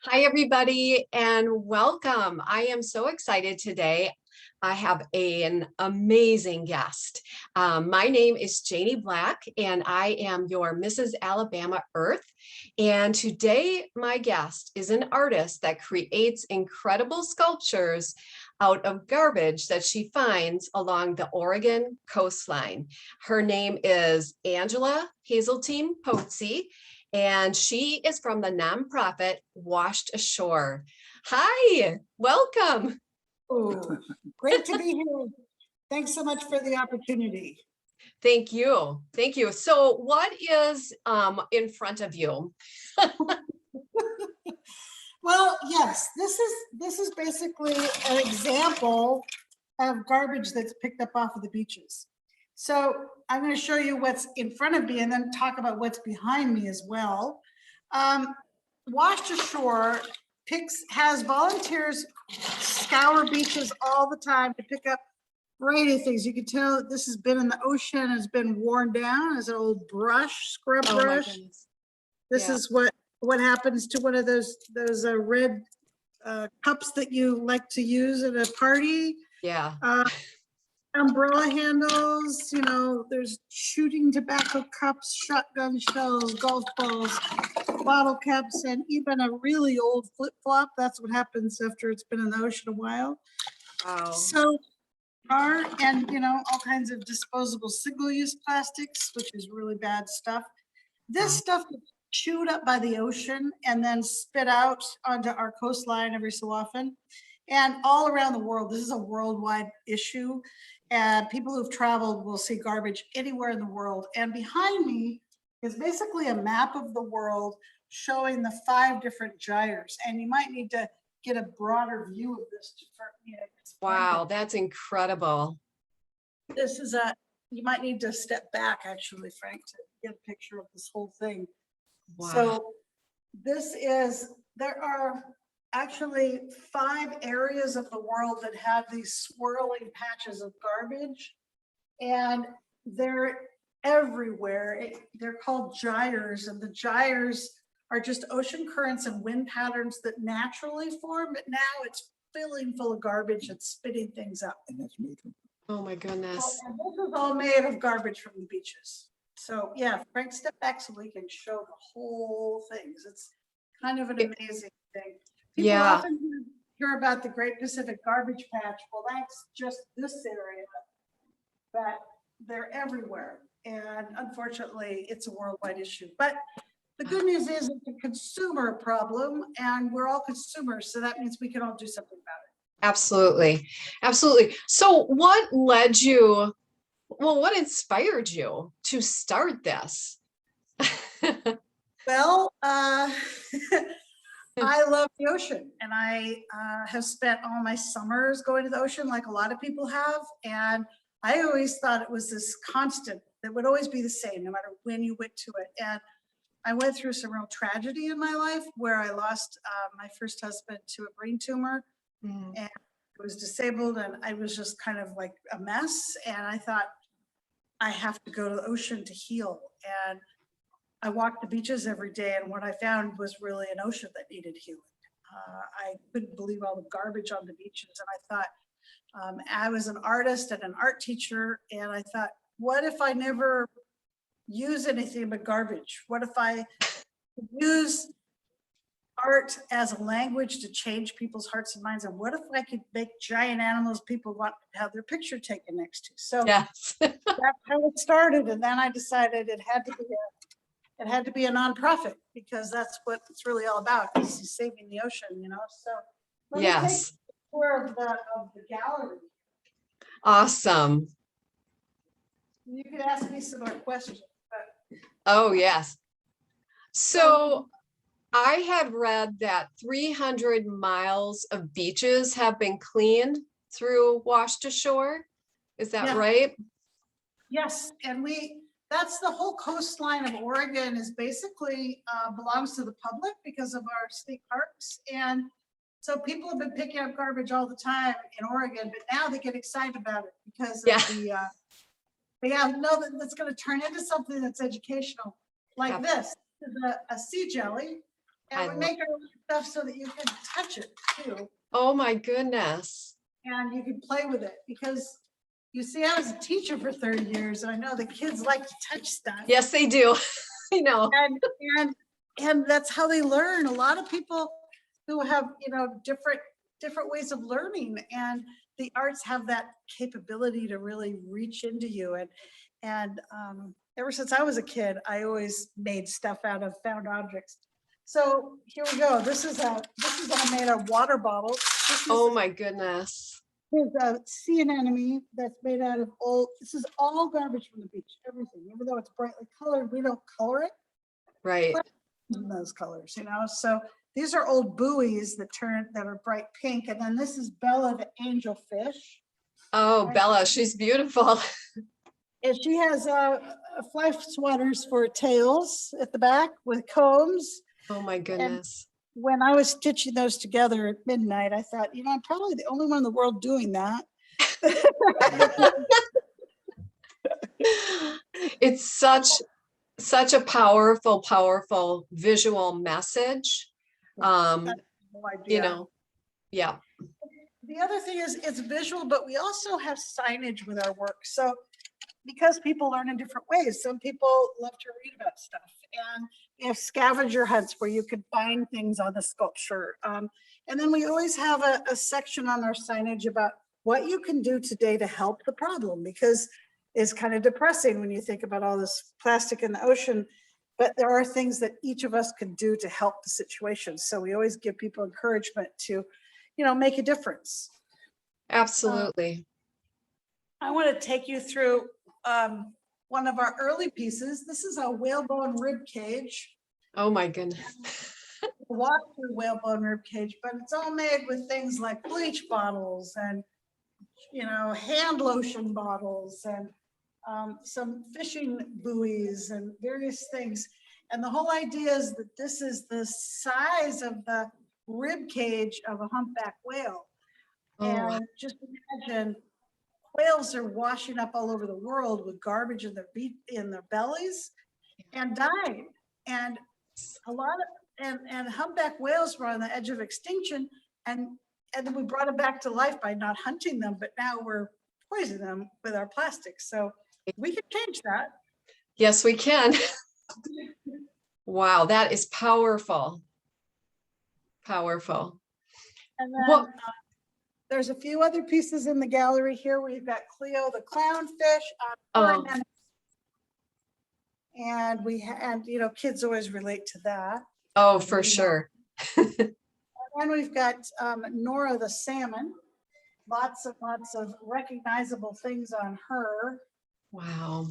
Hi, everybody, and welcome. I am so excited today. I have an amazing guest. My name is Janie Black, and I am your Mrs. Alabama Earth. And today, my guest is an artist that creates incredible sculptures out of garbage that she finds along the Oregon coastline. Her name is Angela Haseltine Pozzi, and she is from the nonprofit Washed Ashore. Hi, welcome. Oh, great to be here. Thanks so much for the opportunity. Thank you. Thank you. So what is in front of you? Well, yes, this is basically an example of garbage that's picked up off of the beaches. So I'm going to show you what's in front of me and then talk about what's behind me as well. Washed Ashore has volunteers scour beaches all the time to pick up a variety of things. You can tell this has been in the ocean, has been worn down as an old brush, scrub brush. This is what happens to one of those red cups that you like to use at a party. Yeah. Umbrella handles, there's shooting tobacco cups, shotgun shells, golf balls, bottle caps, and even a really old flip-flop. That's what happens after it's been in the ocean a while. Wow. So art and, all kinds of disposable single-use plastics, which is really bad stuff. This stuff is chewed up by the ocean and then spit out onto our coastline every so often. And all around the world, this is a worldwide issue. And people who've traveled will see garbage anywhere in the world. And behind me is basically a map of the world showing the 5 different gyres. And you might need to get a broader view of this. Wow, that's incredible. This is you might need to step back actually, Frank, to get a picture of this whole thing. Wow. So there are actually 5 areas of the world that have these swirling patches of garbage, and they're everywhere. They're called gyres, and the gyres are just ocean currents and wind patterns that naturally form, but now it's filling full of garbage and spitting things up. And that's made from. Oh my goodness. And this is all made of garbage from the beaches. So yeah, Frank, step back so we can show the whole thing. It's kind of an amazing thing. People often hear about the Great Pacific Garbage Patch. Well, that's just this area, but they're everywhere. And unfortunately, it's a worldwide issue. But the good news is it's a consumer problem, and we're all consumers. So that means we can all do something about it. Absolutely. Absolutely. So what what inspired you to start this? Well, I love the ocean, and I have spent all my summers going to the ocean like a lot of people have. And I always thought it was this constant that would always be the same no matter when you went to it. And I went through some real tragedy in my life where I lost my first husband to a brain tumor, and I was disabled, and I was just kind of like a mess. And I thought, I have to go to the ocean to heal. And I walked the beaches every day, and what I found was really an ocean that needed healing. I couldn't believe all the garbage on the beaches, and I thought, I was an artist and an art teacher, and I thought, what if I never use anything but garbage? What if I use art as a language to change people's hearts and minds? And what if I could make giant animals people want to have their picture taken next to? So yes. That's how it started, and then I decided it had to be a nonprofit, because that's what it's really all about, is saving the ocean, So let me take a tour of the gallery. Awesome. You could ask me some more questions. But oh, yes. So I had read that 300 miles of beaches have been cleaned through Washed Ashore. Is that right? Yes, and that's the whole coastline of Oregon is basically belongs to the public because of our state parks. And so people have been picking up garbage all the time in Oregon, but now they get excited about it because of they know that that's going to turn into something that's educational, like this is a sea jelly. And we make our stuff so that you can touch it too. Oh my goodness. And you can play with it, because you see, I was a teacher for 30 years and I know the kids like to touch stuff. Yes, they do. I know. And that's how they learn. A lot of people who have, different ways of learning, and the arts have that capability to really reach into you. And ever since I was a kid, I always made stuff out of found objects. So here we go. This is all made of water bottles. Oh my goodness. There's a sea anemone that's made out of this is all garbage from the beach, everything. Even though it's brightly colored, we don't color it. Right. In those colors, So these are old buoys that are bright pink. And then this is Bella, the angelfish. Oh, right. Bella, she's beautiful. And she has fly swatters for tails at the back with combs. Oh my goodness. And when I was stitching those together at midnight, I thought, I'm probably the only one in the world doing that. It's such a powerful visual message. Yeah. The other thing is it's visual, but we also have signage with our work. So because people learn in different ways, some people love to read about stuff, and we have scavenger hunts where you can find things on the sculpture. And then we always have a section on our signage about what you can do today to help the problem, because it's kind of depressing when you think about all this plastic in the ocean, but there are things that each of us can do to help the situation. So we always give people encouragement to, make a difference. Absolutely. I want to take you through one of our early pieces. This is a whalebone rib cage. Oh my goodness. Walk through whalebone rib cage, but it's all made with things like bleach bottles and, hand lotion bottles and some fishing buoys and various things. And the whole idea is that this is the size of the rib cage of a humpback whale. Oh. And just imagine, whales are washing up all over the world with garbage in their bellies and dying. And and humpback whales were on the edge of extinction, and then we brought them back to life by not hunting them, but now we're poisoning them with our plastics. So we can change that. Yes, we can. Wow, that is powerful. Powerful. And then there's a few other pieces in the gallery here. We've got Cleo the clownfish. And kids always relate to that. Oh, for sure. And we've got Nora the salmon. Lots of recognizable things on her. Wow.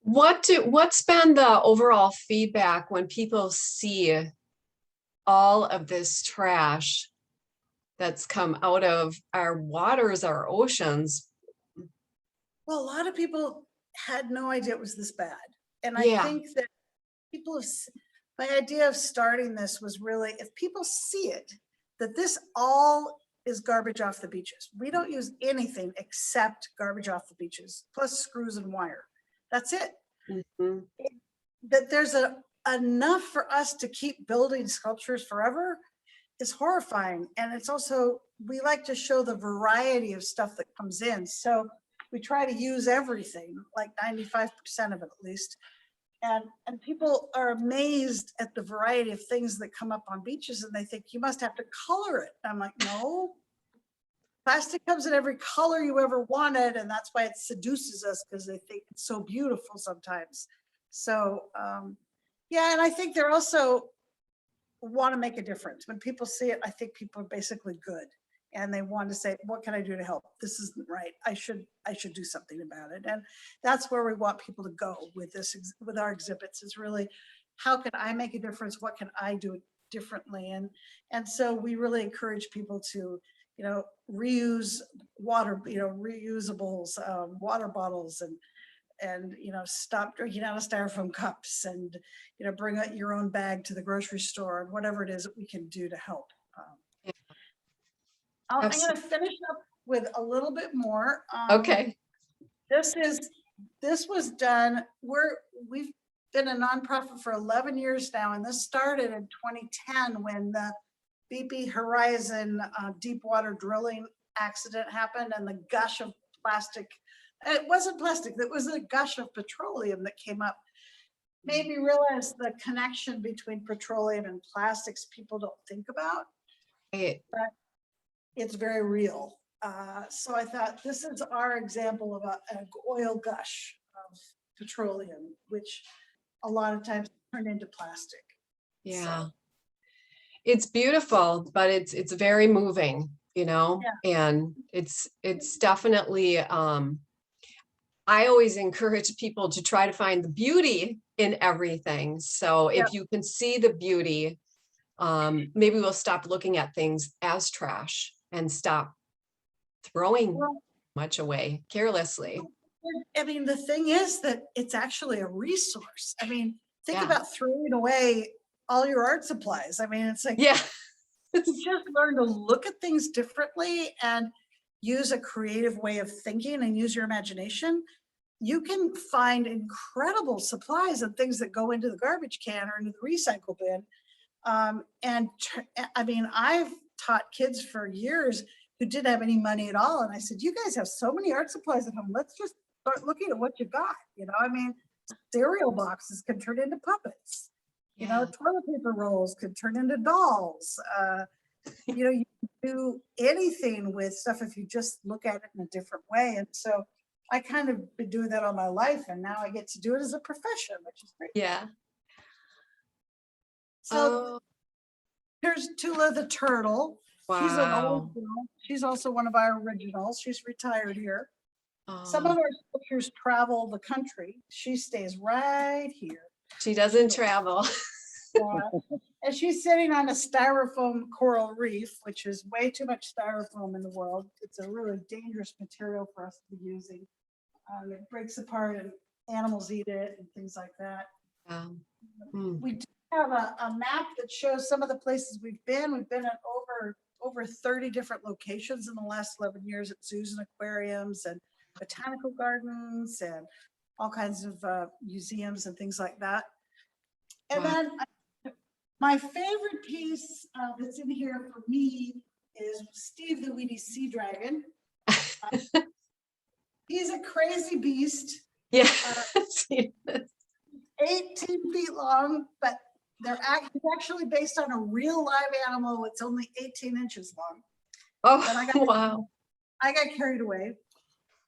What's been the overall feedback when people see all of this trash that's come out of our waters, our oceans? Well, a lot of people had no idea it was this bad. And I think that my idea of starting this was really, if people see it, that this all is garbage off the beaches. We don't use anything except garbage off the beaches, plus screws and wire. That's it. Mm-hmm. That there's enough for us to keep building sculptures forever is horrifying. And it's also, we like to show the variety of stuff that comes in. So we try to use everything, like 95% of it at least. And people are amazed at the variety of things that come up on beaches, and they think you must have to color it. I'm like, no, plastic comes in every color you ever wanted, and that's why it seduces us, because they think it's so beautiful sometimes. So and I think they're also want to make a difference. When people see it, I think people are basically good, and they want to say, what can I do to help? This isn't right. I should do something about it. And that's where we want people to go with this, with our exhibits, is really, how can I make a difference? What can I do differently? And so we really encourage people to, reuse water, reusables, water bottles, and stop drinking out of styrofoam cups, and bring out your own bag to the grocery store, and whatever it is that we can do to help. I'm going to finish up with a little bit more. Okay. This was done. been a nonprofit for 11 years now, and this started in 2010 when the BP Horizon deep water drilling accident happened and the gush of plastic, it wasn't plastic, it was a gush of petroleum that came up, made me realize the connection between petroleum and plastics people don't think about, Right. but it's very real. So I thought this is our example of an oil gush of petroleum, which a lot of times turn into plastic. Yeah. So, It's beautiful, but it's very moving, yeah. and it's definitely, I always encourage people to try to find the beauty in everything. So Yeah. if you can see the beauty, maybe we'll stop looking at things as trash and stop throwing Well, much away carelessly. I mean, the thing is that it's actually a resource. I mean, think Yeah. about throwing away all your art supplies. I mean, it's like Yeah. you just learn to look at things differently and use a creative way of thinking and use your imagination. You can find incredible supplies and things that go into the garbage can or into the recycle bin. I mean, I've taught kids for years who didn't have any money at all. And I said, you guys have so many art supplies at home. Let's just start looking at what you got. I mean, cereal boxes can turn into puppets. Yeah. Toilet paper rolls could turn into dolls. You can do anything with stuff if you just look at it in a different way. And so I kind of been doing that all my life, and now I get to do it as a profession, which is great. Yeah. So Oh, here's Tula the turtle. She's an old wow. girl. She's also one of our originals. She's retired here. Some Oh, of our sculptures travel the country. She stays right here. she doesn't travel. And she's sitting on a styrofoam coral reef, which is way too much styrofoam in the world. It's a really dangerous material for us to be using. It breaks apart and animals eat it and things like that. We do have a map that shows some of the places we've been. We've been at over 30 different locations in the last 11 years at zoos and aquariums and botanical gardens and all kinds of museums and things like that. And Wow. then my favorite piece that's in here for me is Steve the Weedy Sea Dragon. He's a crazy beast. Yeah. 18 feet long, but it's actually based on a real live animal. It's only 18 inches long. Oh, wow. I got carried away.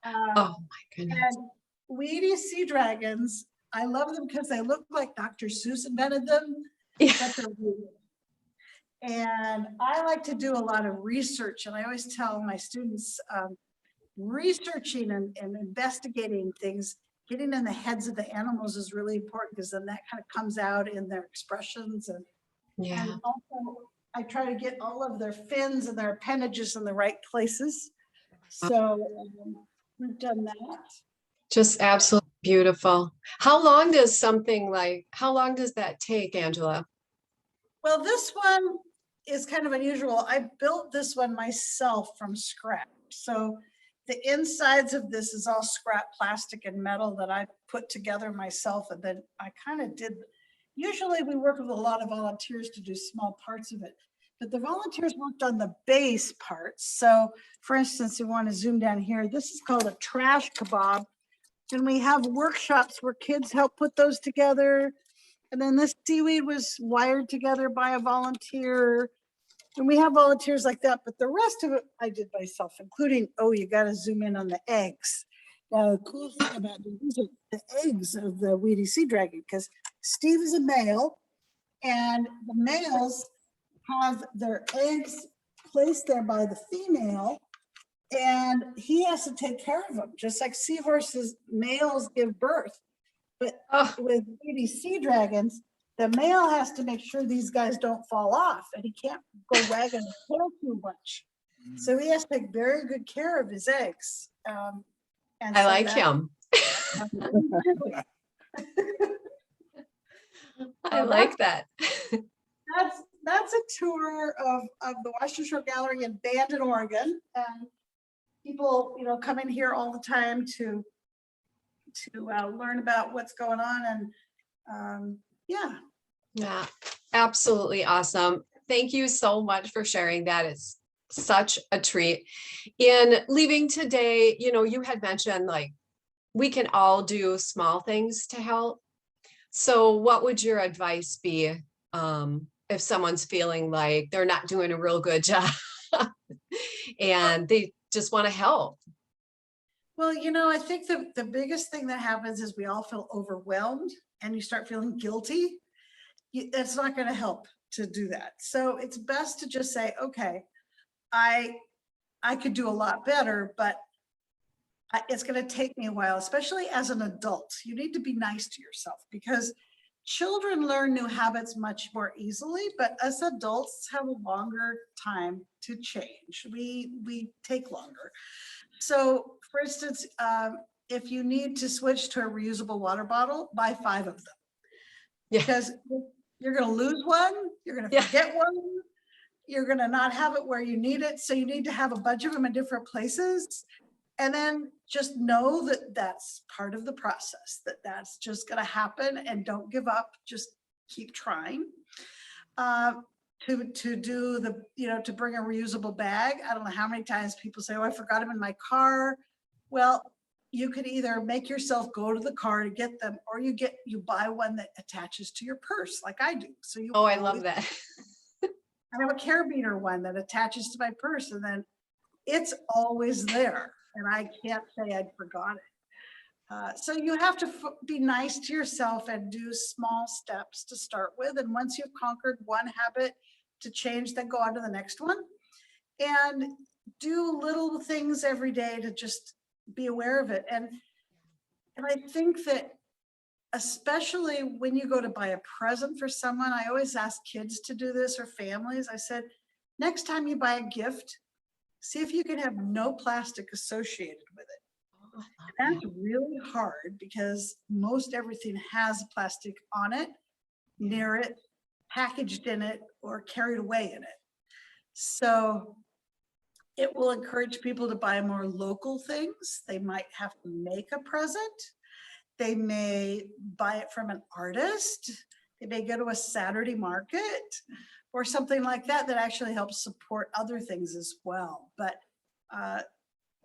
Oh my goodness. And weedy sea dragons, I love them because they look like Dr. Seuss invented them, Yeah. but they're weird. And I like to do a lot of research, and I always tell my students, researching and investigating things, getting in the heads of the animals is really important, because then that kind of comes out in their expressions. And also I try to get all of their fins and their appendages in the right places. So we've done that. Just absolutely beautiful. How long does that take, Angela? Well, this one is kind of unusual. I built this one myself from scratch. So the insides of this is all scrap plastic and metal that I put together myself. And then I kind of usually we work with a lot of volunteers to do small parts of it, but the volunteers worked on the base parts. So for instance, you want to zoom down here, this is called a trash kebab. And we have workshops where kids help put those together. And then this seaweed was wired together by a volunteer. And we have volunteers like that, but the rest of it I did myself, including, you got to zoom in on the eggs. Now, the cool thing about these are the eggs of the weedy sea dragon, because Steve is a male, and the males have their eggs placed there by the female, and he has to take care of them, just like seahorses, males give birth. But with weedy sea dragons, the male has to make sure these guys don't fall off, and he can't go wagging his tail too much. So he has to take very good care of his eggs. I like him. I like that. That's a tour of the Washington Shore Gallery in Bandon, Oregon. And people, come in here all the time to learn about what's going on. And Yeah. Yeah, absolutely awesome. Thank you so much for sharing that. It's such a treat. In leaving today, you had mentioned like we can all do small things to help. So what would your advice be if someone's feeling like they're not doing a real good job and they just want to help? Well, I think the biggest thing that happens is we all feel overwhelmed and you start feeling guilty. It's not going to help to do that. So it's best to just say, okay, I I could do a lot better, but it's going to take me a while, especially as an adult. You need to be nice to yourself because children learn new habits much more easily, but as adults have a longer time to change. We take longer. So, for instance, if you need to switch to a reusable water bottle, buy 5 of them Yeah. because you're going to lose one, you're going to Yeah. forget one, you're going to not have it where you need it. So you need to have a bunch of them in different places. And then just know that that's part of the process, that that's just going to happen, and don't give up. Just keep trying. Uh, to do to bring a reusable bag. I don't know how many times people say, "Oh, I forgot them in my car." Well, you could either make yourself go to the car to get them, or you buy one that attaches to your purse, like I do. So you Oh, I love always that. I have a carabiner one that attaches to my purse, and then it's always there, and I can't say I'd forgot it. So you have to be nice to yourself and do small steps to start with. And once you've conquered one habit to change, then go on to the next one. And do little things every day to just be aware of it. And I think that especially when you go to buy a present for someone, I always ask kids to do this or families. I said, next time you buy a gift, see if you can have no plastic associated with it. Oh, That's really hard because most everything has plastic on it, near it, packaged in it, or carried away in it. So it will encourage people to buy more local things. They might have to make a present. They may buy it from an artist. They may go to a Saturday market or something like that that actually helps support other things as well. But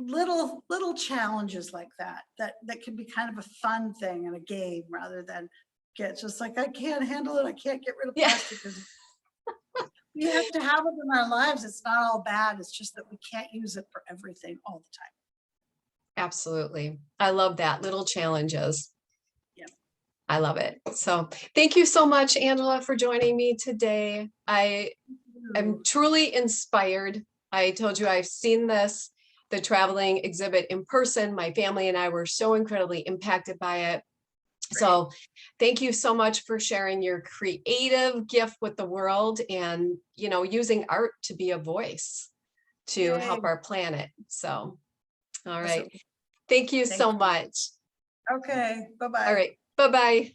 little challenges like that can be kind of a fun thing and a game rather than get just like, I can't handle it. I can't get rid of yeah. plastic because we have to have it in our lives. It's not all bad. It's just that we can't use it for everything all the time. Absolutely. I love that. Little challenges. Yeah. I love it. So thank you so much, Angela, for joining me today. I am truly inspired. I told you I've seen the traveling exhibit in person. My family and I were so incredibly impacted by it. So thank you so much for sharing your creative gift with the world and, using art to be a voice to help our planet. So, all right. Awesome. Thank you Thank so you. much. Okay. Bye-bye. All right. Bye-bye.